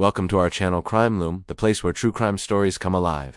Welcome to our channel Crime Loom, the place where true crime stories come alive.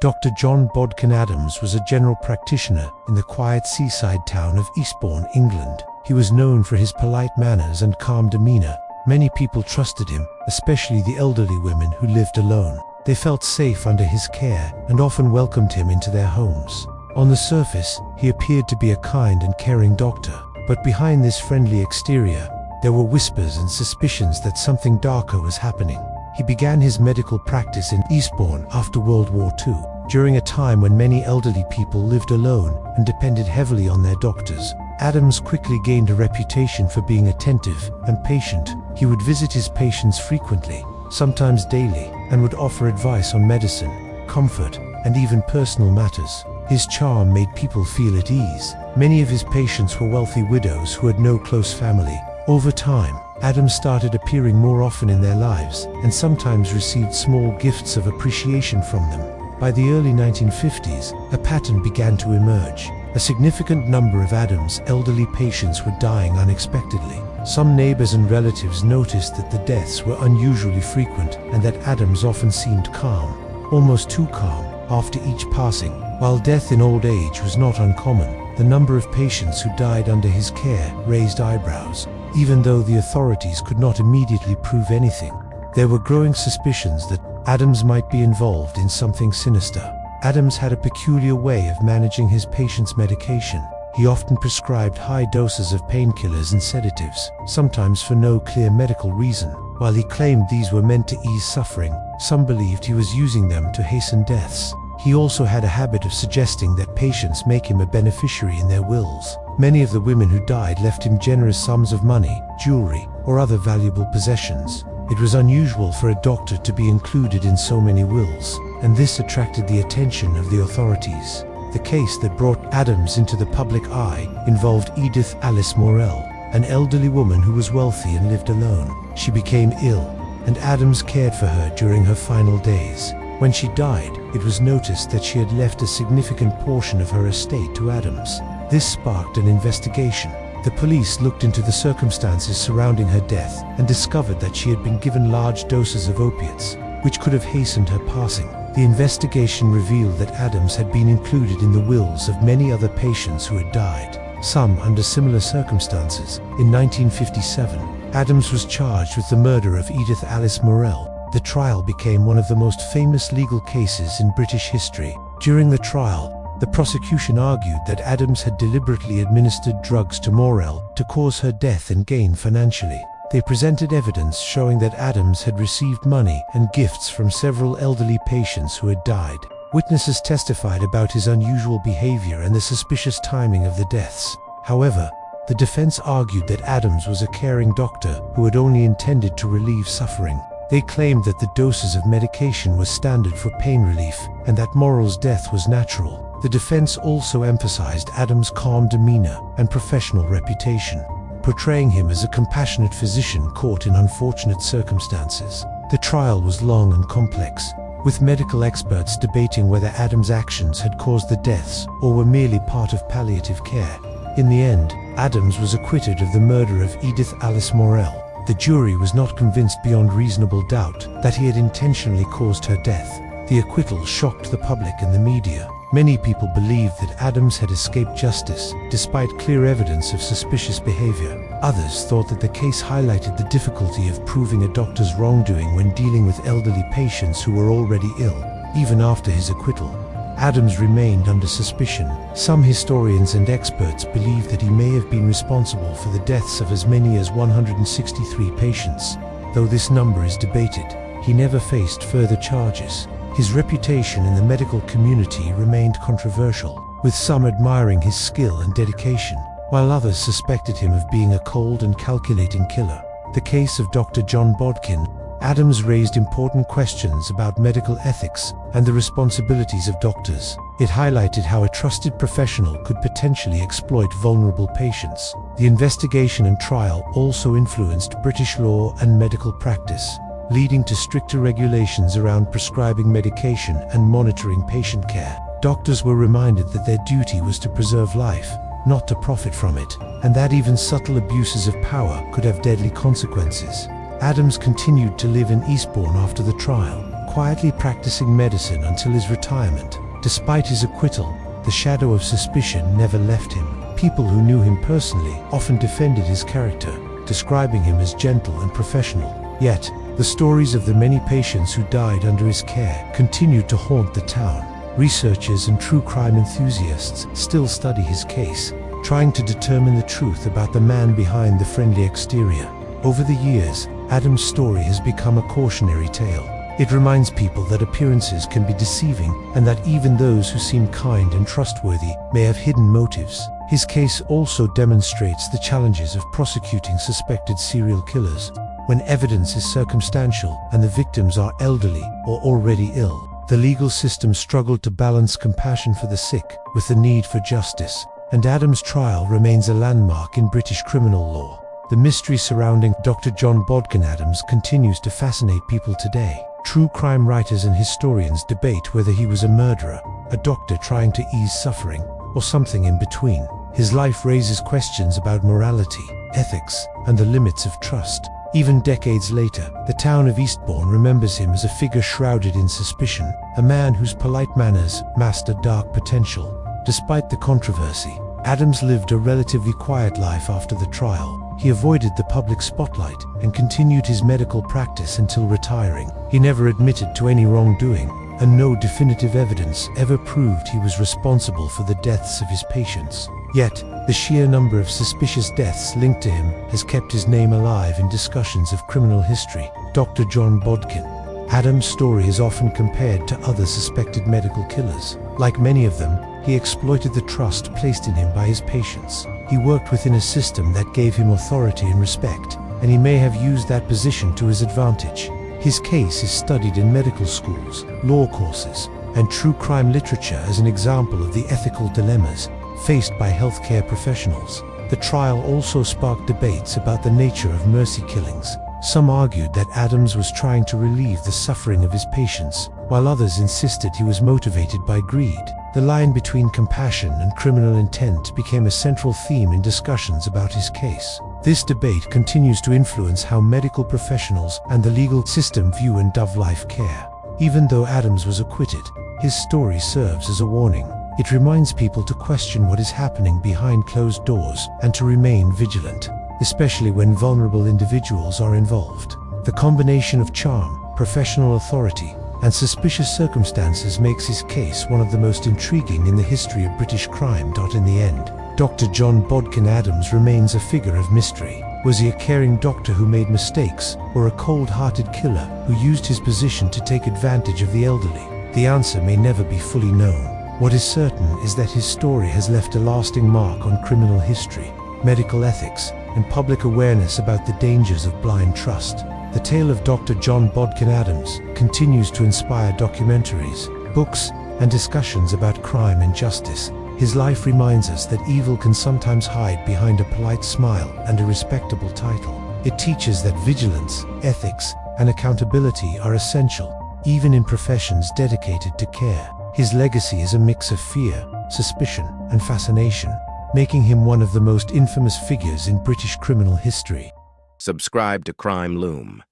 Dr. John Bodkin Adams was a general practitioner in the quiet seaside town of Eastbourne, England. He was known for his polite manners and calm demeanor. Many people trusted him, especially the elderly women who lived alone. They felt safe under his care and often welcomed him into their homes. On the surface, he appeared to be a kind and caring doctor, but behind this friendly exterior, there were whispers and suspicions that something darker was happening. He began his medical practice in Eastbourne after World War II, during a time when many elderly people lived alone and depended heavily on their doctors. Adams quickly gained a reputation for being attentive and patient. He would visit his patients frequently, sometimes daily, and would offer advice on medicine, comfort, and even personal matters. His charm made people feel at ease. Many of his patients were wealthy widows who had no close family. Over time, Adams started appearing more often in their lives and sometimes received small gifts of appreciation from them. By the early 1950s, a pattern began to emerge. A significant number of Adams' elderly patients were dying unexpectedly. Some neighbors and relatives noticed that the deaths were unusually frequent and that Adams often seemed calm, almost too calm, after each passing. While death in old age was not uncommon, the number of patients who died under his care raised eyebrows. Even though the authorities could not immediately prove anything, there were growing suspicions that Adams might be involved in something sinister. Adams had a peculiar way of managing his patients' medication. He often prescribed high doses of painkillers and sedatives, sometimes for no clear medical reason. While he claimed these were meant to ease suffering, some believed he was using them to hasten deaths. He also had a habit of suggesting that patients make him a beneficiary in their wills. Many of the women who died left him generous sums of money, jewelry, or other valuable possessions. It was unusual for a doctor to be included in so many wills, and this attracted the attention of the authorities. The case that brought Adams into the public eye involved Edith Alice Morell, an elderly woman who was wealthy and lived alone. She became ill, and Adams cared for her during her final days. When she died, it was noticed that she had left a significant portion of her estate to Adams. This sparked an investigation. The police looked into the circumstances surrounding her death and discovered that she had been given large doses of opiates, which could have hastened her passing. The investigation revealed that Adams had been included in the wills of many other patients who had died, some under similar circumstances. In 1957, Adams was charged with the murder of Edith Alice Morell. The trial became one of the most famous legal cases in British history. During the trial, the prosecution argued that Adams had deliberately administered drugs to Morell to cause her death and gain financially. They presented evidence showing that Adams had received money and gifts from several elderly patients who had died. Witnesses testified about his unusual behavior and the suspicious timing of the deaths. However, the defense argued that Adams was a caring doctor who had only intended to relieve suffering. They claimed that the doses of medication were standard for pain relief and that Morell's death was natural. The defense also emphasized Adams' calm demeanor and professional reputation, portraying him as a compassionate physician caught in unfortunate circumstances. The trial was long and complex, with medical experts debating whether Adams' actions had caused the deaths or were merely part of palliative care. In the end, Adams was acquitted of the murder of Edith Alice Morell. The jury was not convinced beyond reasonable doubt that he had intentionally caused her death. The acquittal shocked the public and the media. Many people believed that Adams had escaped justice, despite clear evidence of suspicious behavior. Others thought that the case highlighted the difficulty of proving a doctor's wrongdoing when dealing with elderly patients who were already ill. Even after his acquittal, Adams remained under suspicion. Some historians and experts believe that he may have been responsible for the deaths of as many as 163 patients. Though this number is debated, he never faced further charges. His reputation in the medical community remained controversial, with some admiring his skill and dedication, while others suspected him of being a cold and calculating killer. The case of Dr. John Bodkin Adams raised important questions about medical ethics and the responsibilities of doctors. It highlighted how a trusted professional could potentially exploit vulnerable patients. The investigation and trial also influenced British law and medical practice, leading to stricter regulations around prescribing medication and monitoring patient care. Doctors were reminded that their duty was to preserve life, not to profit from it, and that even subtle abuses of power could have deadly consequences. Adams continued to live in Eastbourne after the trial, quietly practicing medicine until his retirement. Despite his acquittal, the shadow of suspicion never left him. People who knew him personally often defended his character, describing him as gentle and professional. Yet, the stories of the many patients who died under his care continued to haunt the town. Researchers and true crime enthusiasts still study his case, trying to determine the truth about the man behind the friendly exterior. Over the years, Adams' story has become a cautionary tale. It reminds people that appearances can be deceiving and that even those who seem kind and trustworthy may have hidden motives. His case also demonstrates the challenges of prosecuting suspected serial killers when evidence is circumstantial and the victims are elderly or already ill. The legal system struggled to balance compassion for the sick with the need for justice, and Adams' trial remains a landmark in British criminal law. The mystery surrounding Dr. John Bodkin Adams continues to fascinate people today. True crime writers and historians debate whether he was a murderer, a doctor trying to ease suffering, or something in between. His life raises questions about morality, ethics, and the limits of trust. Even decades later, the town of Eastbourne remembers him as a figure shrouded in suspicion, a man whose polite manners masked a dark potential. Despite the controversy, Adams lived a relatively quiet life after the trial. He avoided the public spotlight and continued his medical practice until retiring. He never admitted to any wrongdoing, and no definitive evidence ever proved he was responsible for the deaths of his patients. Yet, the sheer number of suspicious deaths linked to him has kept his name alive in discussions of criminal history. Dr. John Bodkin. Adams' story is often compared to other suspected medical killers. Like many of them, he exploited the trust placed in him by his patients. He worked within a system that gave him authority and respect, and he may have used that position to his advantage. His case is studied in medical schools, law courses, and true crime literature as an example of the ethical dilemmas faced by healthcare professionals. The trial also sparked debates about the nature of mercy killings. Some argued that Adams was trying to relieve the suffering of his patients, while others insisted he was motivated by greed. The line between compassion and criminal intent became a central theme in discussions about his case. This debate continues to influence how medical professionals and the legal system view end-of-life care. Even though Adams was acquitted, his story serves as a warning. It reminds people to question what is happening behind closed doors and to remain vigilant, especially when vulnerable individuals are involved. The combination of charm, professional authority, and suspicious circumstances makes his case one of the most intriguing in the history of British crime. In the end, Dr. John Bodkin Adams remains a figure of mystery. Was he a caring doctor who made mistakes, or a cold-hearted killer who used his position to take advantage of the elderly? The answer may never be fully known. What is certain is that his story has left a lasting mark on criminal history, medical ethics, and public awareness about the dangers of blind trust. The tale of Dr. John Bodkin Adams continues to inspire documentaries, books, and discussions about crime and justice. His life reminds us that evil can sometimes hide behind a polite smile and a respectable title. It teaches that vigilance, ethics, and accountability are essential, even in professions dedicated to care. His legacy is a mix of fear, suspicion, and fascination, making him one of the most infamous figures in British criminal history. Subscribe to Crime Loom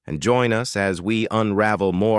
and join us as we unravel more